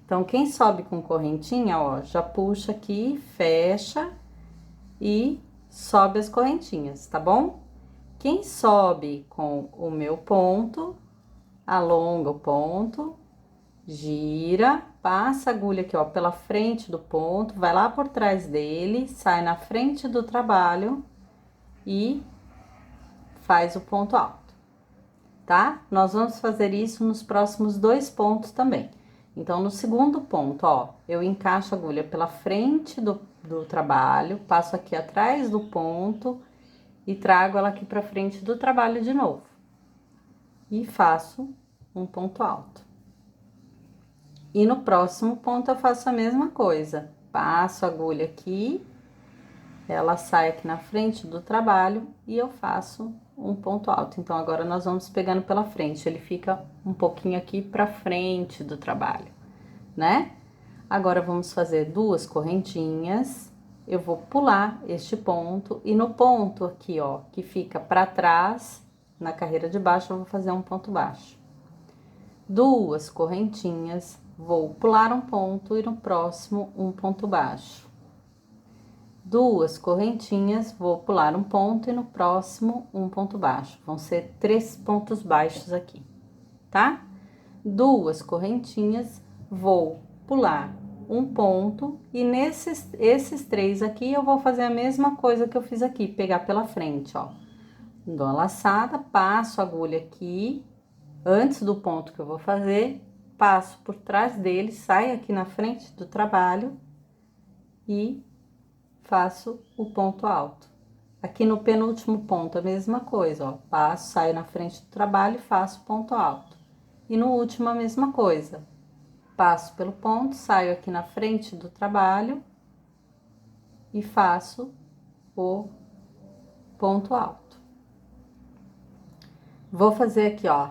[SPEAKER 1] Então, quem sobe com correntinha, ó, já puxa aqui, fecha e sobe as correntinhas, tá bom? Quem sobe com o meu ponto, alonga o ponto, gira, passa a agulha aqui, ó, pela frente do ponto, vai lá por trás dele, sai na frente do trabalho e faz o ponto alto, tá? Nós vamos fazer isso nos próximos 2 pontos também. Então, no segundo ponto, ó, eu encaixo a agulha pela frente do trabalho, passo aqui atrás do ponto e trago ela aqui pra frente do trabalho de novo. E faço um ponto alto. E no próximo ponto eu faço a mesma coisa. Passo a agulha aqui, ela sai aqui na frente do trabalho e eu faço um ponto alto. Então, agora nós vamos pegando pela frente, ele fica um pouquinho aqui pra frente do trabalho, né? Agora, vamos fazer 2 correntinhas. Eu vou pular este ponto e no ponto aqui, ó, que fica pra trás, na carreira de baixo, eu vou fazer um ponto baixo. 2 correntinhas, vou pular um ponto e no próximo um ponto baixo. 2 correntinhas, vou pular um ponto e no próximo um ponto baixo. Vão ser 3 pontos baixos aqui, tá? 2 correntinhas, vou pular um ponto e esses 3 aqui eu vou fazer a mesma coisa que eu fiz aqui, pegar pela frente, ó. Dou a laçada, passo a agulha aqui, antes do ponto que eu vou fazer, passo por trás dele, saio aqui na frente do trabalho e faço o ponto alto. Aqui no penúltimo ponto, a mesma coisa, ó. Passo, saio na frente do trabalho e faço ponto alto. E no último, a mesma coisa. Passo pelo ponto, saio aqui na frente do trabalho e faço o ponto alto. Vou fazer aqui, ó,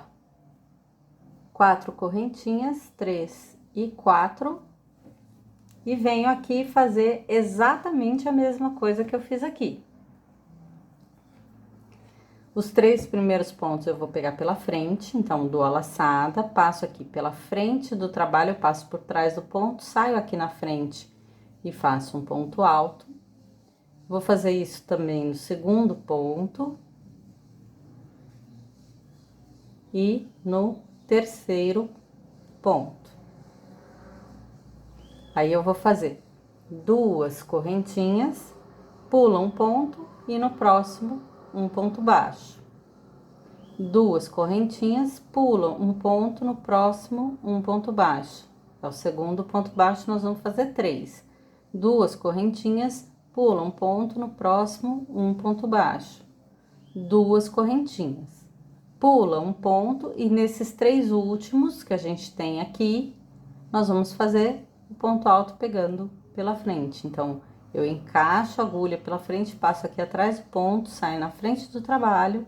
[SPEAKER 1] 4 correntinhas, 3 e 4. E venho aqui fazer exatamente a mesma coisa que eu fiz aqui. Os 3 primeiros pontos eu vou pegar pela frente, então dou a laçada, passo aqui pela frente do trabalho, eu passo por trás do ponto, saio aqui na frente e faço um ponto alto. Vou fazer isso também no segundo ponto e no terceiro ponto. Aí eu vou fazer 2 correntinhas, pulo um ponto e no próximo um ponto baixo. 2 correntinhas, pulam um ponto, no próximo um ponto baixo. É o segundo ponto baixo, nós vamos fazer 3. 2 correntinhas, pulam um ponto, no próximo um ponto baixo. 2 correntinhas, pula um ponto e nesses 3 últimos que a gente tem aqui, nós vamos fazer o ponto alto pegando pela frente. Então, eu encaixo a agulha pela frente, passo aqui atrás do ponto, saio na frente do trabalho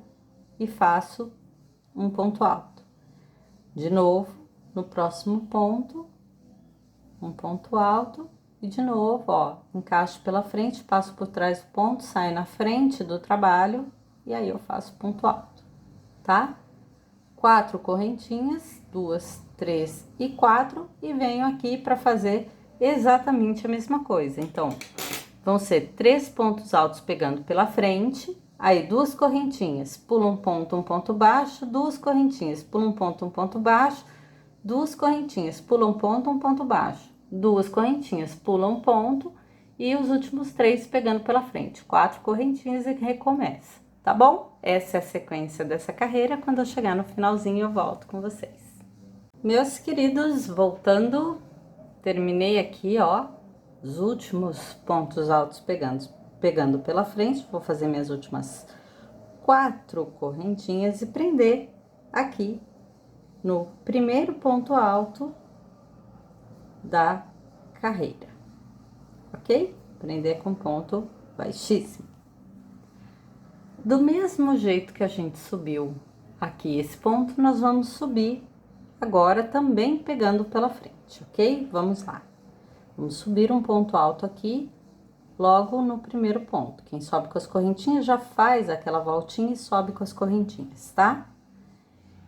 [SPEAKER 1] e faço um ponto alto. De novo, no próximo ponto, um ponto alto e de novo, ó, encaixo pela frente, passo por trás do ponto, saio na frente do trabalho e aí eu faço ponto alto, tá? 4 correntinhas, 2, 3 e 4 e venho aqui para fazer exatamente a mesma coisa. Então, vão ser 3 pontos altos pegando pela frente, aí 2 correntinhas, pula um ponto baixo, 2 correntinhas, pula um ponto baixo, 2 correntinhas, pula um ponto baixo, 2 correntinhas, pula um ponto e os últimos 3 pegando pela frente, 4 correntinhas e recomeça, tá bom? Essa é a sequência dessa carreira, quando eu chegar no finalzinho eu volto com vocês. Meus queridos, voltando, terminei aqui, ó, os últimos pontos altos pegando pela frente, vou fazer minhas últimas 4 correntinhas e prender aqui no primeiro ponto alto da carreira, ok? Prender com ponto baixíssimo. Do mesmo jeito que a gente subiu aqui esse ponto, nós vamos subir agora também pegando pela frente, ok? Vamos lá. Vamos subir um ponto alto aqui, logo no primeiro ponto. Quem sobe com as correntinhas já faz aquela voltinha e sobe com as correntinhas, tá?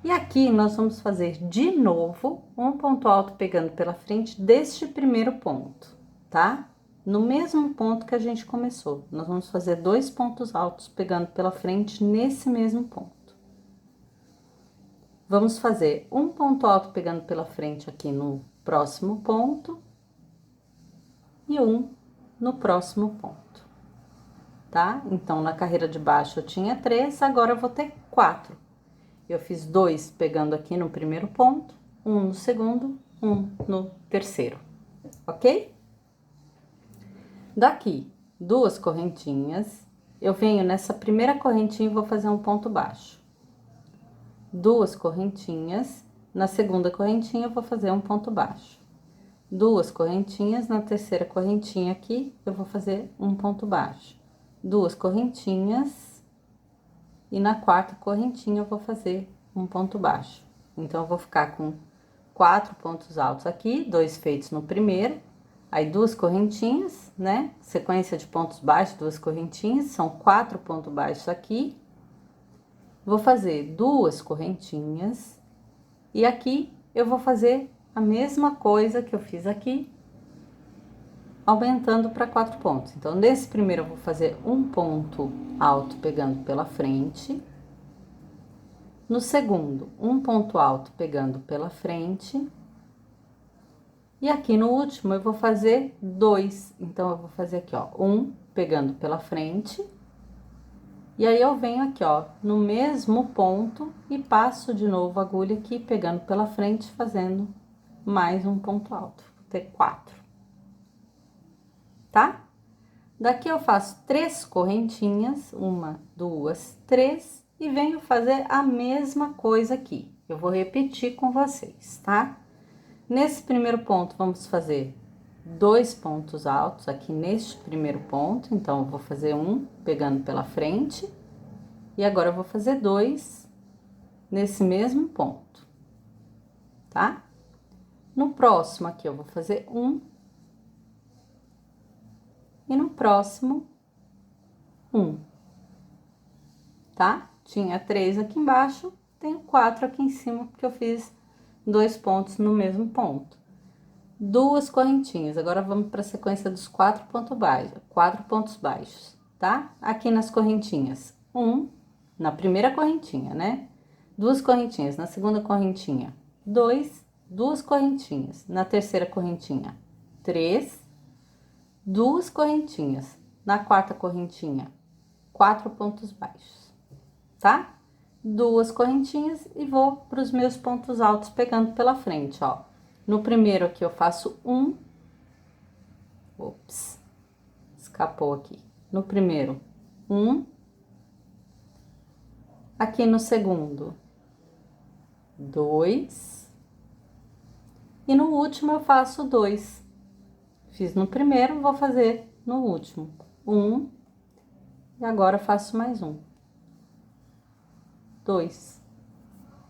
[SPEAKER 1] E aqui nós vamos fazer de novo um ponto alto pegando pela frente deste primeiro ponto, tá? No mesmo ponto que a gente começou, nós vamos fazer 2 pontos altos pegando pela frente nesse mesmo ponto. Vamos fazer um ponto alto pegando pela frente aqui no próximo ponto e um no próximo ponto, tá? Então, na carreira de baixo eu tinha 3, agora eu vou ter 4. Eu fiz 2 pegando aqui no primeiro ponto, um no segundo, um no terceiro, ok? Daqui, 2 correntinhas, eu venho nessa primeira correntinha e vou fazer um ponto baixo. 2 correntinhas, na segunda correntinha eu vou fazer um ponto baixo. 2 correntinhas, na terceira correntinha aqui, eu vou fazer um ponto baixo. 2 correntinhas, e na quarta correntinha eu vou fazer um ponto baixo. Então, eu vou ficar com 4 pontos altos aqui, 2 feitos no primeiro, aí 2 correntinhas, né? Sequência de pontos baixos, 2 correntinhas, são 4 pontos baixos aqui. Vou fazer 2 correntinhas, e aqui eu vou fazer a mesma coisa que eu fiz aqui, aumentando para 4 pontos. Então, nesse primeiro eu vou fazer um ponto alto pegando pela frente. No segundo, um ponto alto pegando pela frente. E aqui no último eu vou fazer 2. Então, eu vou fazer aqui, ó, um pegando pela frente. E aí, eu venho aqui, ó, no mesmo ponto e passo de novo a agulha aqui, pegando pela frente, fazendo mais um ponto alto. Vou ter 4. Tá? Daqui eu faço 3 correntinhas, 1, 2, 3, e venho fazer a mesma coisa aqui. Eu vou repetir com vocês, tá? Nesse primeiro ponto, vamos fazer 2 pontos altos aqui neste primeiro ponto. Então, eu vou fazer um pegando pela frente, e agora eu vou fazer 2 nesse mesmo ponto, tá? No próximo aqui, eu vou fazer um. E no próximo, 1, tá? Tinha 3 aqui embaixo, tenho 4 aqui em cima, porque eu fiz 2 pontos no mesmo ponto. 2 correntinhas, agora vamos para a sequência dos 4 pontos baixos, tá? Aqui nas correntinhas, 1, na primeira correntinha, né? 2 correntinhas, na segunda correntinha, 2, 2 correntinhas, na terceira correntinha, 3, 2 correntinhas, na quarta correntinha, 4 pontos baixos, tá? 2 correntinhas e vou para os meus pontos altos pegando pela frente, ó. No primeiro aqui eu faço um, ops, escapou aqui. No primeiro, um. Aqui no segundo, 2. E no último eu faço 2. Fiz no primeiro, vou fazer no último. 1. E agora faço mais um. 2.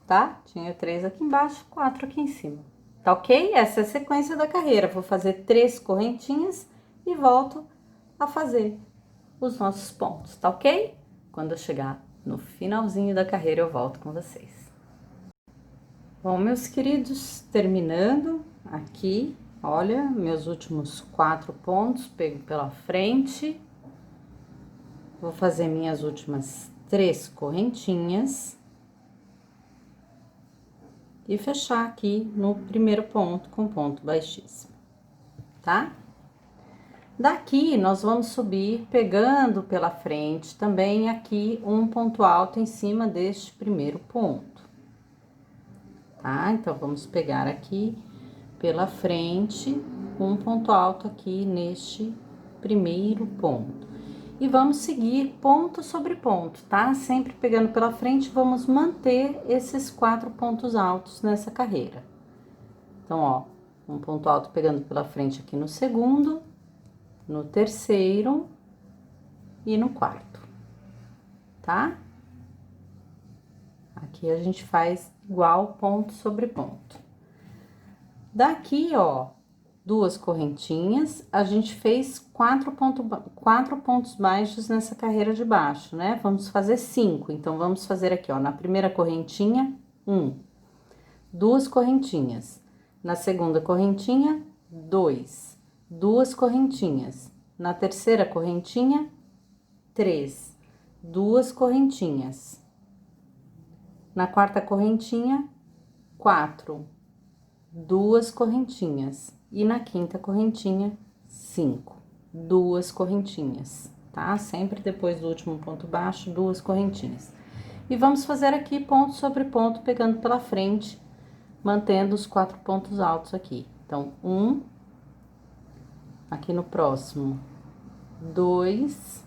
[SPEAKER 1] Tá? Tinha 3 aqui embaixo, 4 aqui em cima. Tá ok? Essa é a sequência da carreira. Vou fazer 3 correntinhas e volto a fazer os nossos pontos, tá ok? Quando eu chegar no finalzinho da carreira, eu volto com vocês. Bom, meus queridos, terminando aqui, olha, meus últimos 4 pontos, pego pela frente. Vou fazer minhas últimas 3 correntinhas. E fechar aqui no primeiro ponto com ponto baixíssimo, tá? Daqui, nós vamos subir pegando pela frente também aqui um ponto alto em cima deste primeiro ponto, tá? Então, vamos pegar aqui pela frente um ponto alto aqui neste primeiro ponto. E vamos seguir ponto sobre ponto, tá? Sempre pegando pela frente, vamos manter esses 4 pontos altos nessa carreira. Então, ó, um ponto alto pegando pela frente aqui no segundo, no terceiro e no quarto, tá? Aqui a gente faz igual ponto sobre ponto. Daqui, ó, 2 correntinhas, a gente fez 4 pontos baixos nessa carreira de baixo, né? Vamos fazer 5, então vamos fazer aqui, ó, na primeira correntinha, 1, 2 correntinhas, na segunda correntinha, 2, 2 correntinhas, na terceira correntinha, 3, 2 correntinhas, na quarta correntinha, 4, 2 correntinhas. E na quinta correntinha, 5, 2 correntinhas, tá? Sempre depois do último ponto baixo, 2 correntinhas. E vamos fazer aqui ponto sobre ponto, pegando pela frente, mantendo os 4 pontos altos aqui. Então, 1, aqui no próximo, 2,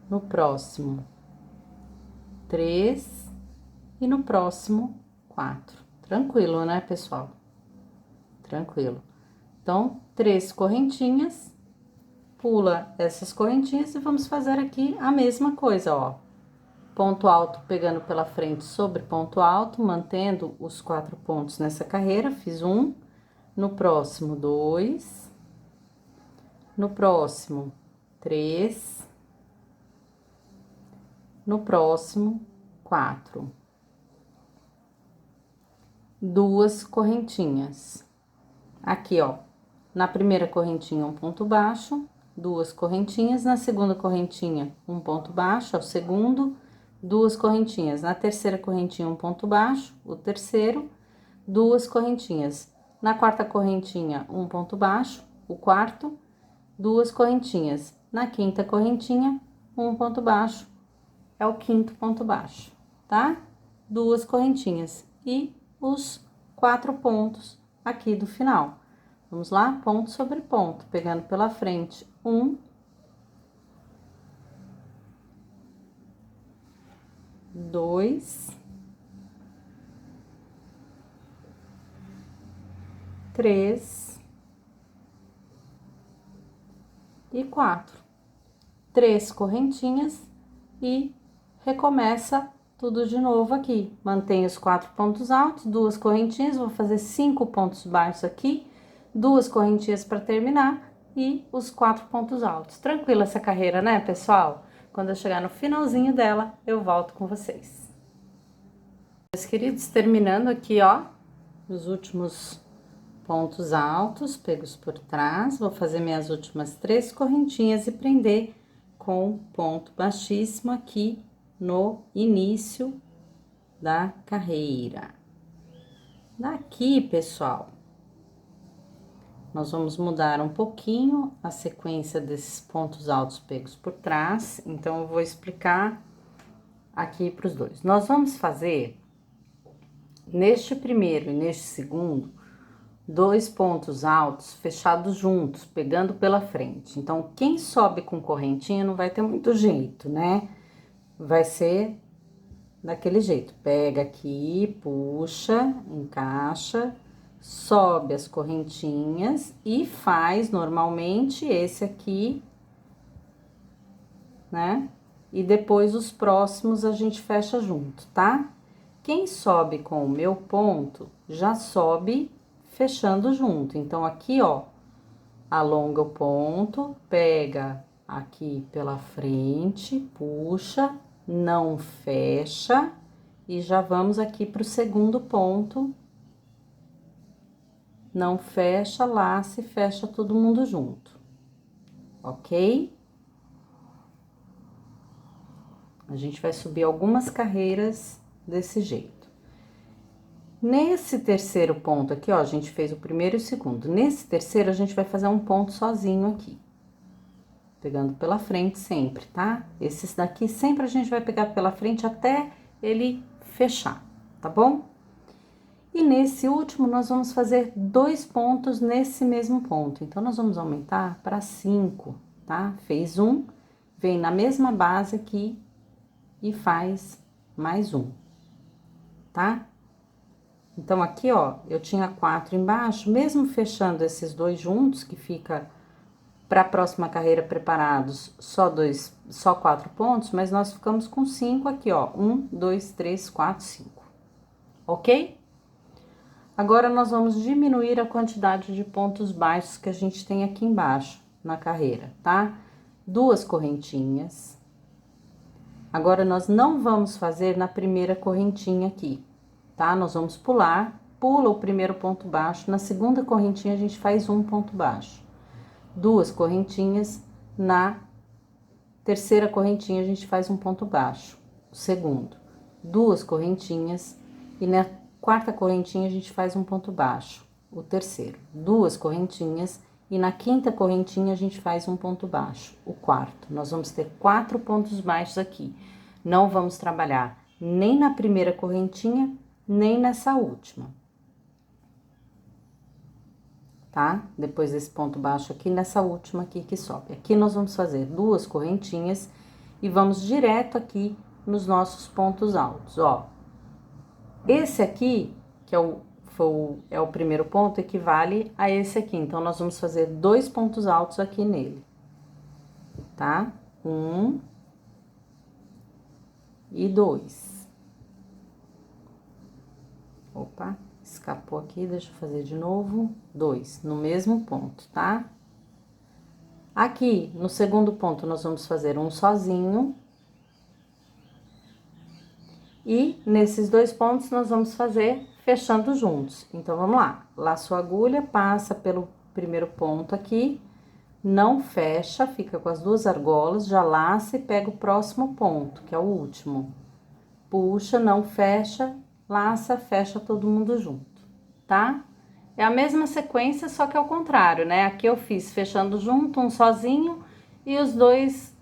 [SPEAKER 1] no próximo, 3 e no próximo, 4. Tranquilo, né, pessoal? Tranquilo. Então, 3 correntinhas, pula essas correntinhas e vamos fazer aqui a mesma coisa, ó. Ponto alto pegando pela frente sobre ponto alto, mantendo os 4 pontos nessa carreira, fiz 1, no próximo 2, no próximo 3, no próximo 4. 2 correntinhas. Aqui, ó, na primeira correntinha, um ponto baixo, 2 correntinhas, na segunda correntinha, um ponto baixo, é o segundo, 2 correntinhas, na terceira correntinha, um ponto baixo, o terceiro, 2 correntinhas, na quarta correntinha, um ponto baixo, o quarto, 2 correntinhas, na quinta correntinha, um ponto baixo, é o quinto ponto baixo, tá? 2 correntinhas e os 4 pontos aqui do final. Vamos lá? Ponto sobre ponto, pegando pela frente, 1, 2, 3 e 4. 3 correntinhas e recomeça tudo de novo aqui. Mantém os 4 pontos altos, 2 correntinhas, vou fazer 5 pontos baixos aqui, 2 correntinhas para terminar e os 4 pontos altos. Tranquila essa carreira, né, pessoal? Quando eu chegar no finalzinho dela, eu volto com vocês. Meus queridos, terminando aqui, ó, os últimos pontos altos, pegos por trás, vou fazer minhas últimas 3 correntinhas e prender com ponto baixíssimo aqui no início da carreira. Daqui, pessoal, nós vamos mudar um pouquinho a sequência desses pontos altos pegos por trás, então eu vou explicar aqui para os dois. Nós vamos fazer, neste primeiro e neste segundo, 2 pontos altos fechados juntos, pegando pela frente. Então, quem sobe com correntinha não vai ter muito jeito, né? Vai ser daquele jeito, pega aqui, puxa, encaixa, sobe as correntinhas e faz normalmente esse aqui, né? E depois os próximos a gente fecha junto, tá? Quem sobe com o meu ponto, já sobe fechando junto. Então, aqui, ó, alonga o ponto, pega aqui pela frente, puxa, não fecha, e já vamos aqui pro segundo ponto. Não fecha, laça e fecha todo mundo junto, ok? A gente vai subir algumas carreiras desse jeito. Nesse terceiro ponto aqui, ó, a gente fez o primeiro e o segundo. Nesse terceiro, a gente vai fazer um ponto sozinho aqui. Pegando pela frente sempre, tá? Esses daqui sempre a gente vai pegar pela frente até ele fechar, tá bom? E nesse último, nós vamos fazer 2 pontos nesse mesmo ponto. Então, nós vamos aumentar para 5, tá? Fez um, vem na mesma base aqui e faz mais um, tá? Então, aqui, ó, eu tinha 4 embaixo, mesmo fechando esses dois juntos, que fica para a próxima carreira preparados só 4 pontos, mas nós ficamos com 5 aqui, ó. 1, 2, 3, 4, 5. Ok? Agora, nós vamos diminuir a quantidade de pontos baixos que a gente tem aqui embaixo na carreira, tá? 2 correntinhas. Agora, nós não vamos fazer na primeira correntinha aqui, tá? Nós vamos pular, pula o primeiro ponto baixo, na segunda correntinha a gente faz um ponto baixo. 2 correntinhas, na terceira correntinha a gente faz um ponto baixo, o segundo. 2 correntinhas e na quarta correntinha a gente faz um ponto baixo, o terceiro. 2 correntinhas e na quinta correntinha a gente faz um ponto baixo, o quarto. Nós vamos ter 4 pontos baixos aqui. Não vamos trabalhar nem na primeira correntinha, nem nessa última. Tá? Depois desse ponto baixo aqui, nessa última aqui que sobe. Aqui nós vamos fazer 2 correntinhas e vamos direto aqui nos nossos pontos altos, ó. Esse aqui, que é o primeiro ponto, equivale a esse aqui. Então, nós vamos fazer 2 pontos altos aqui nele, tá? 1 e 2. Opa, escapou aqui, deixa eu fazer de novo. 2, no mesmo ponto, tá? Aqui, no segundo ponto, nós vamos fazer um sozinho. E nesses 2 pontos, nós vamos fazer fechando juntos. Então, vamos lá. Laço a agulha, passa pelo primeiro ponto aqui, não fecha, fica com as 2 argolas, já laça e pega o próximo ponto, que é o último. Puxa, não fecha, laça, fecha todo mundo junto, tá? É a mesma sequência, só que ao contrário, né? Aqui eu fiz fechando junto, um sozinho e os 2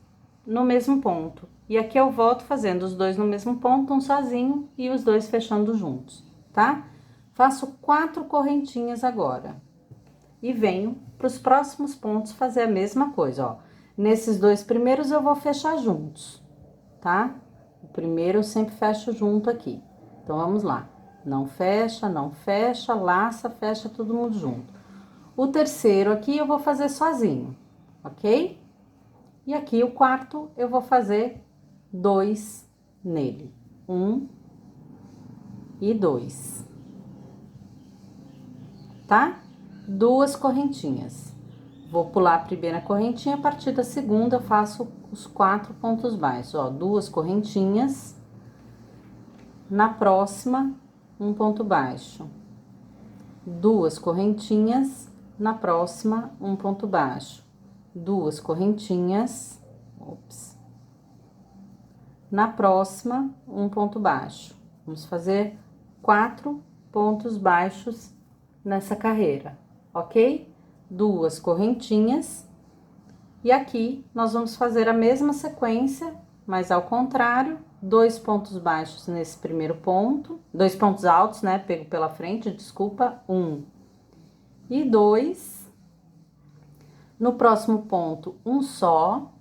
[SPEAKER 1] no mesmo ponto. E aqui eu volto fazendo os 2 no mesmo ponto, um sozinho e os 2 fechando juntos, tá? Faço 4 correntinhas agora. E venho para os próximos pontos fazer a mesma coisa, ó. Nesses 2 primeiros eu vou fechar juntos, tá? O primeiro eu sempre fecho junto aqui. Então, vamos lá. Não fecha, não fecha, laça, fecha todo mundo junto. O terceiro aqui eu vou fazer sozinho, ok? E aqui o quarto eu vou fazer 2 nele. 1 e 2. Tá? 2 correntinhas. Vou pular a primeira correntinha, a partir da segunda eu faço os 4 pontos baixos, ó. 2 correntinhas. Na próxima, um ponto baixo. 2 correntinhas. Na próxima, um ponto baixo. 2 correntinhas. Ops. Na próxima, um ponto baixo. Vamos fazer 4 pontos baixos nessa carreira, ok? 2 correntinhas. E aqui, nós vamos fazer a mesma sequência, mas ao contrário, 2 pontos baixos nesse primeiro ponto, 2 pontos altos, né? Pego pela frente, desculpa, 1 e 2. No próximo ponto, um só.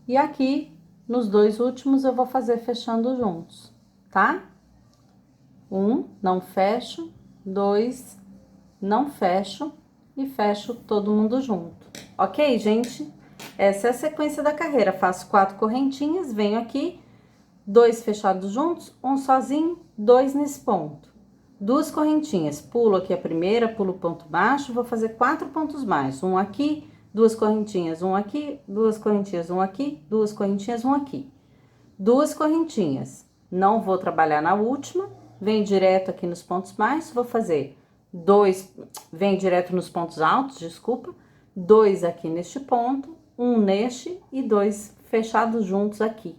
[SPEAKER 1] E aqui, nos 2 últimos, eu vou fazer fechando juntos, tá? 1, não fecho, 2, não fecho e fecho todo mundo junto. Ok, gente? Essa é a sequência da carreira. Faço 4 correntinhas, venho aqui, 2 fechados juntos, um sozinho, 2 nesse ponto. 2 correntinhas, pulo aqui a primeira, pulo o ponto baixo, vou fazer 4 pontos baixos. Um aqui, 2 correntinhas, um aqui, 2 correntinhas, um aqui, 2 correntinhas, um aqui. 2 correntinhas, não vou trabalhar na última, venho direto aqui nos pontos baixos, vou fazer 2, venho direto nos pontos altos, desculpa, 2 aqui neste ponto, 1 neste e 2 fechados juntos aqui,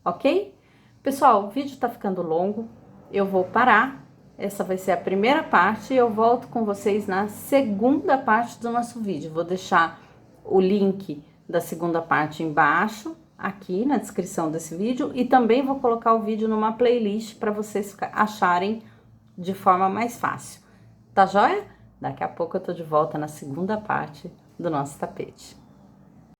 [SPEAKER 1] ok? Pessoal, o vídeo tá ficando longo, eu vou parar, essa vai ser a primeira parte e eu volto com vocês na segunda parte do nosso vídeo. Vou deixar o link da segunda parte embaixo, aqui na descrição desse vídeo, e também vou colocar o vídeo numa playlist para vocês acharem de forma mais fácil. Tá joia? Daqui a pouco eu tô de volta na segunda parte do nosso tapete.